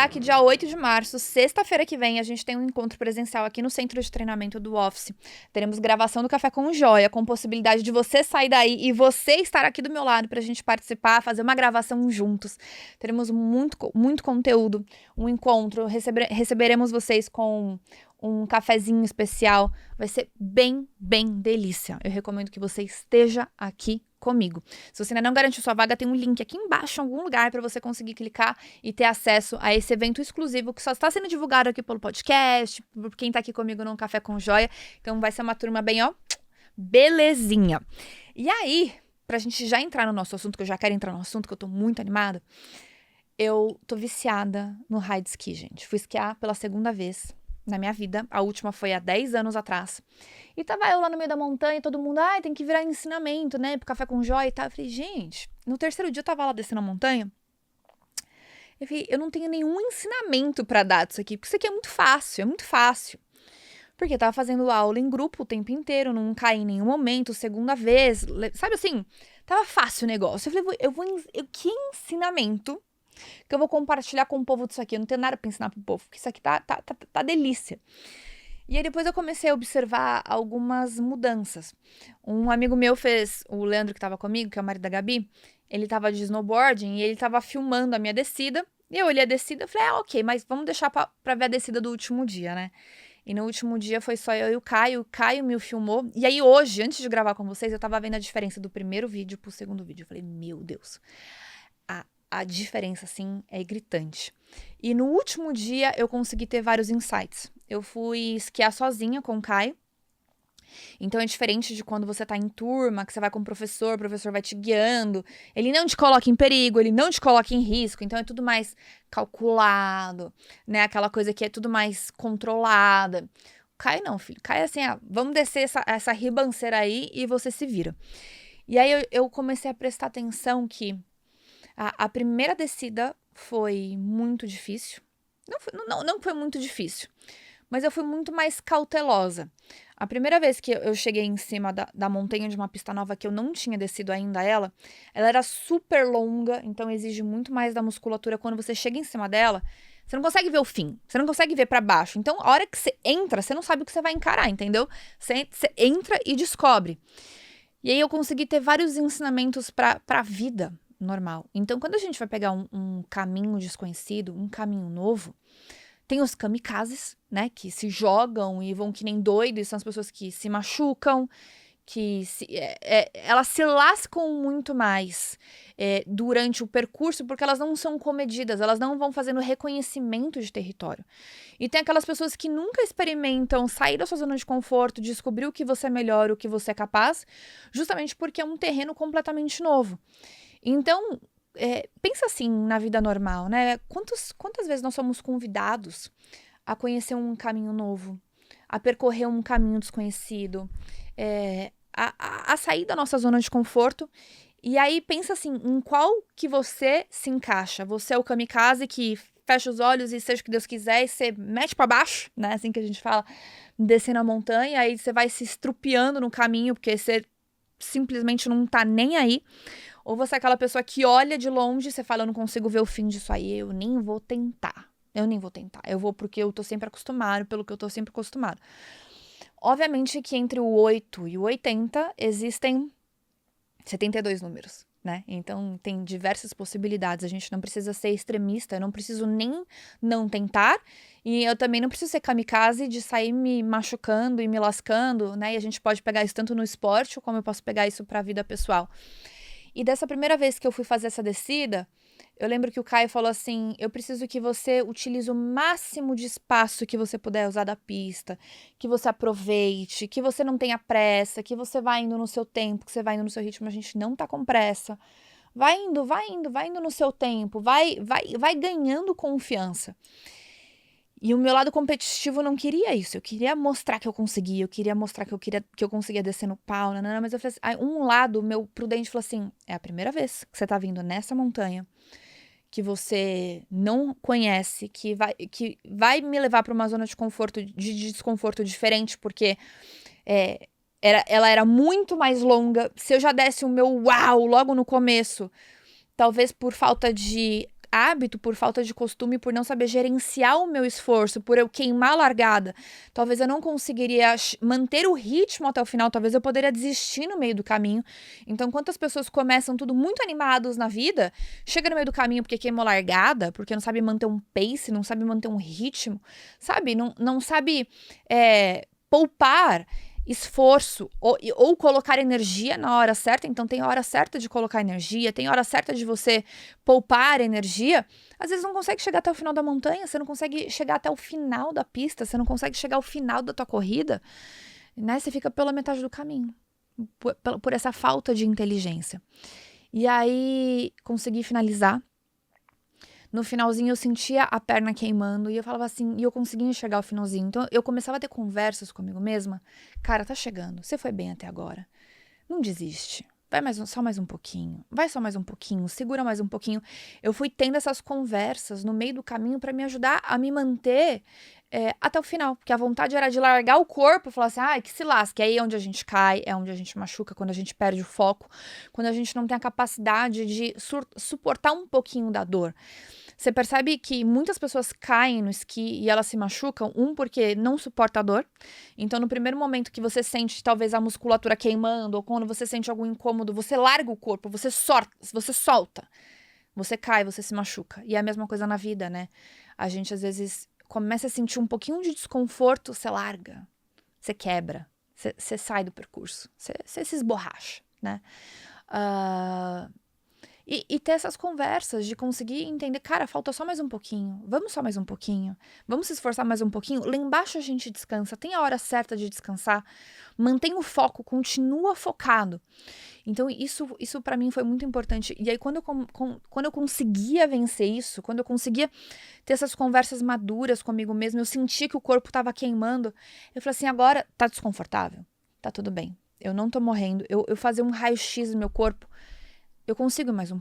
lembrar que dia 8 de março, sexta-feira que vem, a gente tem um encontro presencial aqui no centro de treinamento do Office. Teremos gravação do Café com Joia, com possibilidade de você sair daí e você estar aqui do meu lado pra gente participar, fazer uma gravação juntos. Teremos muito conteúdo, um encontro, receberemos vocês com um cafezinho especial. Vai ser bem delícia. Eu recomendo que você esteja aqui comigo. Se você ainda não garantiu sua vaga, tem um link aqui embaixo em algum lugar para você conseguir clicar e ter acesso a esse evento exclusivo que só está sendo divulgado aqui pelo podcast, por quem tá aqui comigo no Café com Joia. Então vai ser uma turma bem, ó, belezinha. E aí, pra gente já entrar no nosso assunto, que eu já quero entrar no assunto, que eu tô muito animada, eu tô viciada no ride ski, gente. Fui esquiar pela segunda vez na minha vida. A última foi há 10 anos atrás. E tava eu lá no meio da montanha, todo mundo, tem que virar ensinamento, né, pro Café com Joia e tal. Eu falei, gente, no terceiro dia eu tava lá descendo a montanha. Eu falei, eu não tenho nenhum ensinamento pra dar disso aqui, porque isso aqui é muito fácil. Porque eu tava fazendo aula em grupo o tempo inteiro, não caí em nenhum momento, segunda vez, sabe assim, tava fácil o negócio. Eu falei, que ensinamento que eu vou compartilhar com o povo disso aqui? Eu não tenho nada pra ensinar pro povo, porque isso aqui tá delícia. E aí depois eu comecei a observar algumas mudanças. Um amigo meu fez, o Leandro que tava comigo, que é o marido da Gabi, ele tava de snowboarding e ele tava filmando a minha descida. E eu olhei a descida e falei, ok, mas vamos deixar pra ver a descida do último dia, né? E no último dia foi só eu e o Caio me filmou. E aí hoje, antes de gravar com vocês, eu tava vendo a diferença do primeiro vídeo pro segundo vídeo. Eu falei, meu Deus, a diferença, assim, é gritante. E no último dia eu consegui ter vários insights. Eu fui esquiar sozinha com o Caio. Então é diferente de quando você tá em turma, que você vai com o professor vai te guiando. Ele não te coloca em perigo, ele não te coloca em risco. Então é tudo mais calculado, né? Aquela coisa que é tudo mais controlada. O Caio não, filho. Caio é assim, vamos descer essa ribanceira aí e você se vira. E aí eu comecei a prestar atenção que a primeira descida foi muito difícil. Não foi muito difícil, mas eu fui muito mais cautelosa. A primeira vez que eu cheguei em cima da montanha de uma pista nova que eu não tinha descido ainda ela era super longa, então exige muito mais da musculatura. Quando você chega em cima dela, você não consegue ver o fim, você não consegue ver pra baixo. Então, a hora que você entra, você não sabe o que você vai encarar, entendeu? Você entra e descobre. E aí eu consegui ter vários ensinamentos pra vida normal. Então, quando a gente vai pegar um caminho desconhecido, um caminho novo, tem os kamikazes, né, que se jogam e vão que nem doidos, são as pessoas que se machucam, que elas se lascam muito mais durante o percurso, porque elas não são comedidas, elas não vão fazendo reconhecimento de território. E tem aquelas pessoas que nunca experimentam sair da sua zona de conforto, descobrir o que você é melhor, o que você é capaz, justamente porque é um terreno completamente novo. Então, pensa assim na vida normal, né? Quantas vezes nós somos convidados a conhecer um caminho novo, a percorrer um caminho desconhecido, a sair da nossa zona de conforto. E aí pensa assim, em qual que você se encaixa? Você é o kamikaze que fecha os olhos e seja o que Deus quiser e você mete pra baixo, né? Assim que a gente fala, descendo a montanha, aí você vai se estrupiando no caminho porque você simplesmente não tá nem aí. Ou você é aquela pessoa que olha de longe e você fala, eu não consigo ver o fim disso aí, eu nem vou tentar. Eu vou porque eu tô sempre acostumado, pelo que eu tô sempre acostumado. Obviamente que entre o 8 e o 80 existem 72 números, né? Então tem diversas possibilidades. A gente não precisa ser extremista, eu não preciso nem não tentar. E eu também não preciso ser kamikaze de sair me machucando e me lascando, né? E a gente pode pegar isso tanto no esporte, como eu posso pegar isso pra vida pessoal. E dessa primeira vez que eu fui fazer essa descida, eu lembro que o Caio falou assim, eu preciso que você utilize o máximo de espaço que você puder usar da pista, que você aproveite, que você não tenha pressa, que você vá indo no seu tempo, que você vai indo no seu ritmo, a gente não tá com pressa. Vai indo no seu tempo, vai ganhando confiança. E o meu lado competitivo não queria isso. Eu queria mostrar que eu conseguia, eu queria mostrar que eu conseguia descer no pau, mas eu falei assim, um lado meu prudente falou assim, é a primeira vez que você tá vindo nessa montanha, que você não conhece, que vai me levar para uma zona de conforto, de desconforto diferente, porque ela era muito mais longa. Se eu já desse o meu uau logo no começo, talvez por falta de hábito, por falta de costume, por não saber gerenciar o meu esforço, por eu queimar a largada, talvez eu não conseguiria manter o ritmo até o final, talvez eu poderia desistir no meio do caminho. Então, quantas pessoas começam tudo muito animados na vida, chega no meio do caminho porque queimou a largada, porque não sabe manter um pace, não sabe manter um ritmo, sabe? Não sabe poupar esforço ou colocar energia na hora certa. Então tem a hora certa de colocar energia, tem a hora certa de você poupar energia. Às vezes não consegue chegar até o final da montanha, você não consegue chegar até o final da pista, você não consegue chegar ao final da tua corrida, né? Você fica pela metade do caminho, por essa falta de inteligência. E aí consegui finalizar. No finalzinho eu sentia a perna queimando e eu falava assim, e eu conseguia enxergar o finalzinho. Então eu começava a ter conversas comigo mesma. Cara, tá chegando, você foi bem até agora. Não desiste. Vai só mais um pouquinho. Vai só mais um pouquinho, segura mais um pouquinho. Eu fui tendo essas conversas no meio do caminho para me ajudar a me manter até o final. Porque a vontade era de largar o corpo e falar assim, que se lasque. Aí é onde a gente cai, é onde a gente machuca, quando a gente perde o foco, quando a gente não tem a capacidade de suportar um pouquinho da dor. Você percebe que muitas pessoas caem no esqui e elas se machucam, porque não suporta a dor. Então, no primeiro momento que você sente talvez a musculatura queimando, ou quando você sente algum incômodo, você larga o corpo, você solta. Você cai, você se machuca. E é a mesma coisa na vida, né? A gente, às vezes, começa a sentir um pouquinho de desconforto, você larga, você quebra, você sai do percurso, você se esborracha, né? E ter essas conversas de conseguir entender, cara, falta só mais um pouquinho, vamos só mais um pouquinho, vamos se esforçar mais um pouquinho, lá embaixo a gente descansa, tem a hora certa de descansar, mantém o foco, continua focado. Então isso para mim foi muito importante. E aí quando eu conseguia vencer isso, quando eu conseguia ter essas conversas maduras comigo mesma, eu senti que o corpo tava queimando, eu falei assim, agora tá desconfortável, tá tudo bem, eu não tô morrendo, eu fazer um raio-x no meu corpo, eu consigo mais um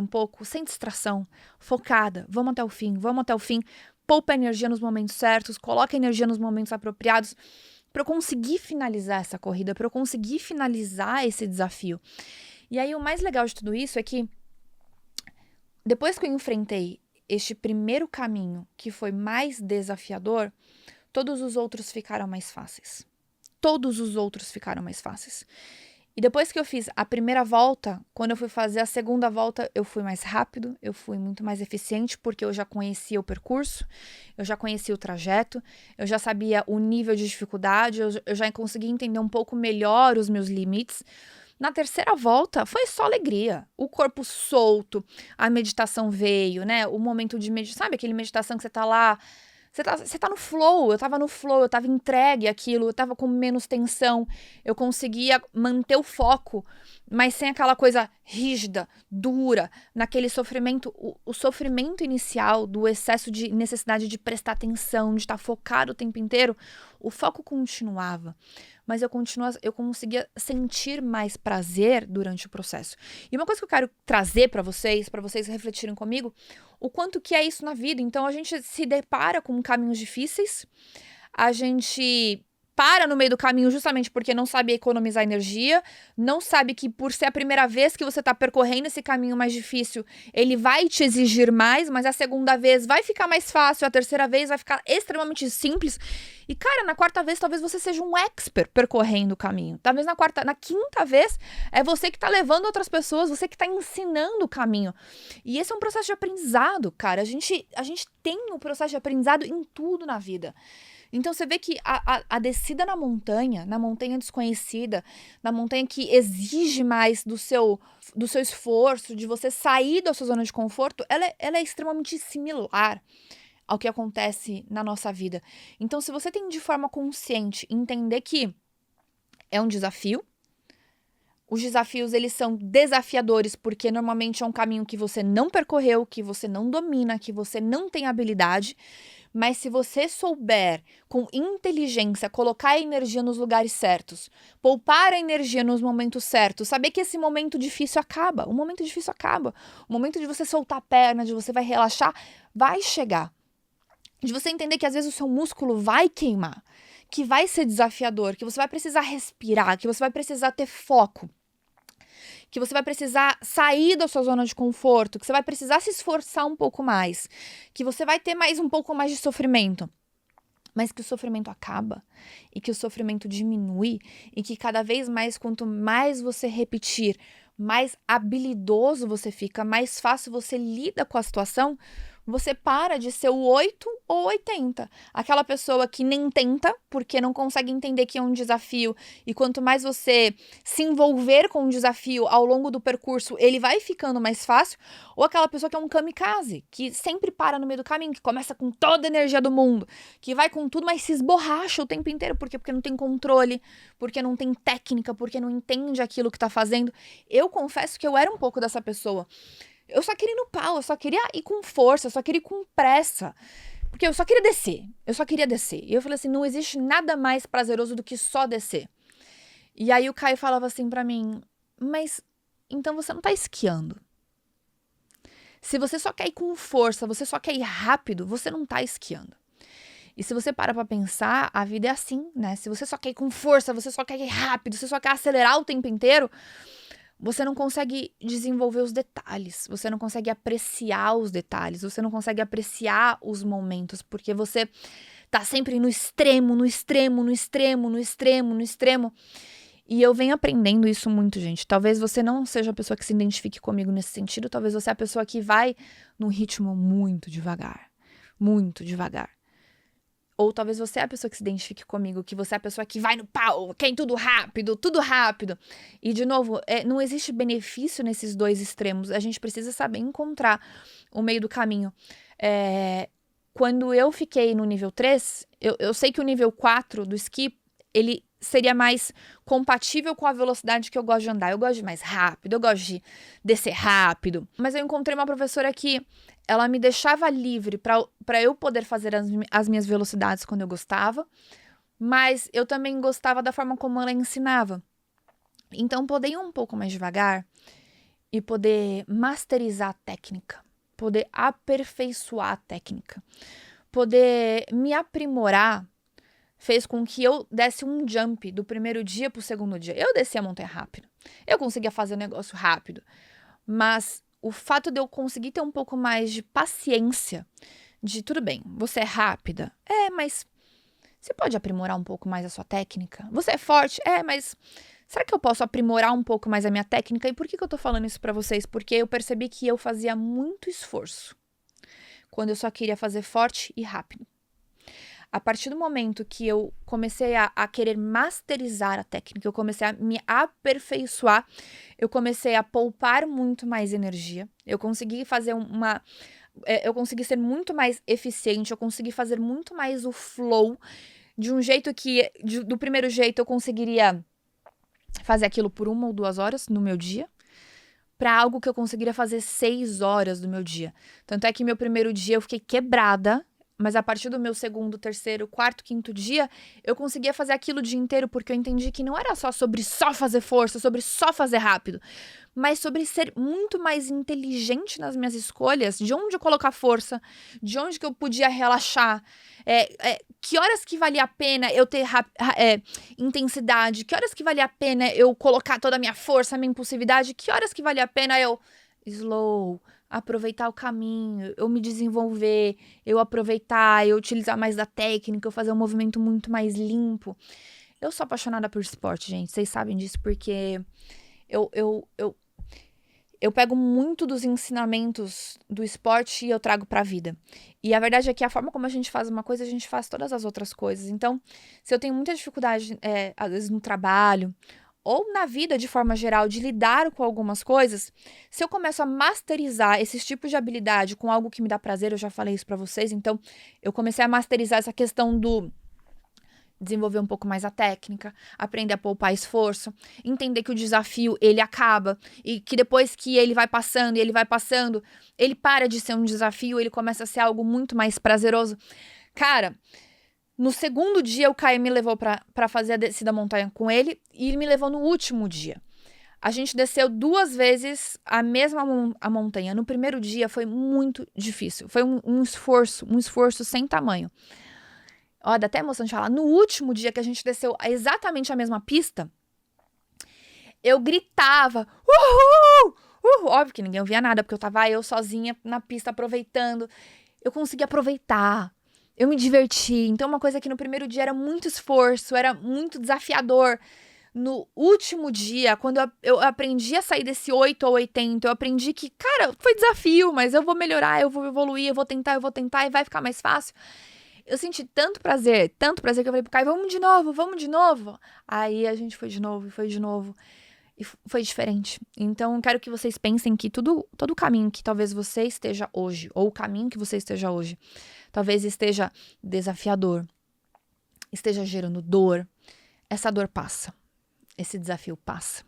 pouco, sem distração, focada, vamos até o fim, poupa energia nos momentos certos, coloca energia nos momentos apropriados, para eu conseguir finalizar essa corrida, para eu conseguir finalizar esse desafio. E aí o mais legal de tudo isso é que, depois que eu enfrentei este primeiro caminho, que foi mais desafiador, todos os outros ficaram mais fáceis. E depois que eu fiz a primeira volta, quando eu fui fazer a segunda volta, eu fui mais rápido, eu fui muito mais eficiente, porque eu já conhecia o percurso, eu já conhecia o trajeto, eu já sabia o nível de dificuldade, eu já conseguia entender um pouco melhor os meus limites. Na terceira volta, foi só alegria. O corpo solto, a meditação veio, né? O momento de meditação, sabe aquele meditação que você tá lá, você tá no flow, eu tava no flow, eu tava entregue àquilo, eu tava com menos tensão, eu conseguia manter o foco, mas sem aquela coisa rígida, dura, naquele sofrimento, o sofrimento inicial do excesso de necessidade de prestar atenção, de estar focado o tempo inteiro, o foco continuava, mas eu conseguia sentir mais prazer durante o processo. E uma coisa que eu quero trazer para vocês refletirem comigo, o quanto que é isso na vida. Então a gente se depara com caminhos difíceis, a gente para no meio do caminho justamente porque não sabe economizar energia, não sabe que por ser a primeira vez que você está percorrendo esse caminho mais difícil, ele vai te exigir mais, mas a segunda vez vai ficar mais fácil, a terceira vez vai ficar extremamente simples. E, cara, na quarta vez talvez você seja um expert percorrendo o caminho. Talvez na quinta vez é você que está levando outras pessoas, você que está ensinando o caminho. E esse é um processo de aprendizado, cara. A gente tem um processo de aprendizado em tudo na vida. Então você vê que a descida na montanha desconhecida, na montanha que exige mais do seu esforço, de você sair da sua zona de conforto, ela é extremamente similar ao que acontece na nossa vida. Então, se você tem de forma consciente entender que é um desafio, os desafios eles são desafiadores porque normalmente é um caminho que você não percorreu, que você não domina, que você não tem habilidade. Mas se você souber, com inteligência, colocar a energia nos lugares certos, poupar a energia nos momentos certos, saber que esse momento difícil acaba, o momento difícil acaba, o momento de você soltar a perna, de você vai relaxar, vai chegar. De você entender que às vezes o seu músculo vai queimar, que vai ser desafiador, que você vai precisar respirar, que você vai precisar ter foco, que você vai precisar sair da sua zona de conforto, que você vai precisar se esforçar um pouco mais, que você vai ter um pouco mais de sofrimento. Mas que o sofrimento acaba e que o sofrimento diminui e que cada vez mais, quanto mais você repetir, mais habilidoso você fica, mais fácil você lida com a situação, você para de ser o 8 ou 80. Aquela pessoa que nem tenta, porque não consegue entender que é um desafio, e quanto mais você se envolver com o desafio ao longo do percurso, ele vai ficando mais fácil, ou aquela pessoa que é um kamikaze, que sempre para no meio do caminho, que começa com toda a energia do mundo, que vai com tudo, mas se esborracha o tempo inteiro. Por quê? Porque não tem controle, porque não tem técnica, porque não entende aquilo que tá fazendo. Eu confesso que eu era um pouco dessa pessoa. Eu só queria ir no pau, eu só queria ir com força, eu só queria ir com pressa. Porque eu só queria descer, eu só queria descer. E eu falei assim, não existe nada mais prazeroso do que só descer. E aí o Caio falava assim pra mim, mas então você não tá esquiando. Se você só quer ir com força, você só quer ir rápido, você não tá esquiando. E se você para pra pensar, a vida é assim, né? Se você só quer ir com força, você só quer ir rápido, você só quer acelerar o tempo inteiro, você não consegue desenvolver os detalhes, você não consegue apreciar os detalhes, você não consegue apreciar os momentos, porque você tá sempre no extremo, no extremo, no extremo, no extremo, no extremo. E eu venho aprendendo isso muito, gente. Talvez você não seja a pessoa que se identifique comigo nesse sentido, talvez você é a pessoa que vai num ritmo muito devagar, muito devagar. Ou talvez você é a pessoa que se identifique comigo, que você é a pessoa que vai no pau, quer tudo rápido, tudo rápido. E, de novo, não existe benefício nesses dois extremos. A gente precisa saber encontrar o meio do caminho. Quando eu fiquei no nível 3, eu sei que o nível 4 do esqui, ele seria mais compatível com a velocidade que eu gosto de andar. Eu gosto de ir mais rápido, eu gosto de descer rápido. Mas eu encontrei uma professora que ela me deixava livre para eu poder fazer as minhas velocidades quando eu gostava, mas eu também gostava da forma como ela ensinava. Então, poder ir um pouco mais devagar e poder masterizar a técnica, poder aperfeiçoar a técnica, poder me aprimorar, fez com que eu desse um jump do primeiro dia pro segundo dia. Eu descia a montanha rápido, eu conseguia fazer o negócio rápido, mas o fato de eu conseguir ter um pouco mais de paciência, de tudo bem, você é rápida, mas você pode aprimorar um pouco mais a sua técnica? Você é forte? Mas será que eu posso aprimorar um pouco mais a minha técnica? E por que eu tô falando isso pra vocês? Porque eu percebi que eu fazia muito esforço quando eu só queria fazer forte e rápido. A partir do momento que eu comecei a querer masterizar a técnica, eu comecei a me aperfeiçoar, eu comecei a poupar muito mais energia, eu consegui fazer eu consegui ser muito mais eficiente, eu consegui fazer muito mais o flow, de um jeito que, do primeiro jeito, eu conseguiria fazer aquilo por 1 ou 2 horas no meu dia, para algo que eu conseguiria fazer 6 horas do meu dia. Tanto é que meu primeiro dia eu fiquei quebrada, mas a partir do meu segundo, terceiro, quarto, quinto dia, eu conseguia fazer aquilo o dia inteiro, porque eu entendi que não era só sobre só fazer força, sobre só fazer rápido, mas sobre ser muito mais inteligente nas minhas escolhas, de onde eu colocar força, de onde que eu podia relaxar, que horas que valia a pena eu ter intensidade, que horas que valia a pena eu colocar toda a minha força, a minha impulsividade, que horas que valia a pena eu slow, aproveitar o caminho, eu me desenvolver, eu aproveitar, eu utilizar mais da técnica, eu fazer um movimento muito mais limpo. Eu sou apaixonada por esporte, gente, vocês sabem disso, porque eu pego muito dos ensinamentos do esporte e eu trago pra vida. E a verdade é que a forma como a gente faz uma coisa, a gente faz todas as outras coisas. Então, se eu tenho muita dificuldade, às vezes no trabalho, ou na vida de forma geral, de lidar com algumas coisas, se eu começo a masterizar esses tipos de habilidade com algo que me dá prazer, eu já falei isso pra vocês, então eu comecei a masterizar essa questão do desenvolver um pouco mais a técnica, aprender a poupar esforço, entender que o desafio, ele acaba, e que depois que ele vai passando, e ele vai passando, ele para de ser um desafio, ele começa a ser algo muito mais prazeroso. Cara, no segundo dia, o Caio me levou pra fazer a descida da montanha com ele, e ele me levou no último dia. A gente desceu 2 vezes a mesma montanha. No primeiro dia foi muito difícil. Foi um esforço sem tamanho. Ó, dá até emoção de falar. No último dia que a gente desceu exatamente a mesma pista, Eu gritava, uhul, uhul. Óbvio que ninguém ouvia nada, porque eu tava eu sozinha na pista aproveitando. Eu consegui aproveitar. Eu me diverti. Então, uma coisa que no primeiro dia era muito esforço, era muito desafiador. No último dia, quando eu aprendi a sair desse 8 ou 80, eu aprendi que, cara, foi desafio, mas eu vou melhorar, eu vou evoluir, eu vou tentar e vai ficar mais fácil. Eu senti tanto prazer que eu falei pro Caio, vamos de novo, vamos de novo. Aí a gente foi de novo, e foi de novo. E foi diferente. Então, quero que vocês pensem que todo o caminho que talvez você esteja hoje, ou o caminho que você esteja hoje, talvez esteja desafiador, esteja gerando dor. Essa dor passa. Esse desafio passa.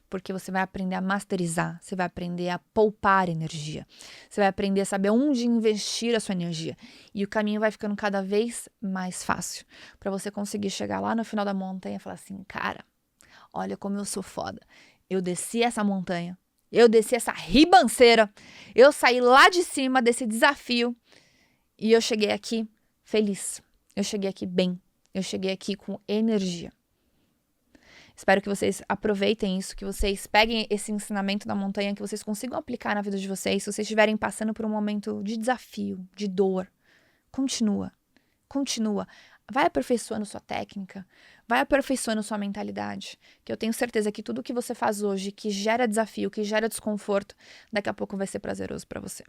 Porque você vai aprender a masterizar, você vai aprender a poupar energia, você vai aprender a saber onde investir a sua energia. E o caminho vai ficando cada vez mais fácil. Para você conseguir chegar lá no final da montanha e falar assim, cara, olha como eu sou foda. Eu desci essa montanha, eu desci essa ribanceira, eu saí lá de cima desse desafio e eu cheguei aqui feliz. Eu cheguei aqui bem. Eu cheguei aqui com energia. Espero que vocês aproveitem isso, que vocês peguem esse ensinamento da montanha, que vocês consigam aplicar na vida de vocês. Se vocês estiverem passando por um momento de desafio, de dor, continua. Vai aperfeiçoando sua técnica, vai aperfeiçoando sua mentalidade, que eu tenho certeza que tudo que você faz hoje, que gera desafio, que gera desconforto, daqui a pouco vai ser prazeroso para você.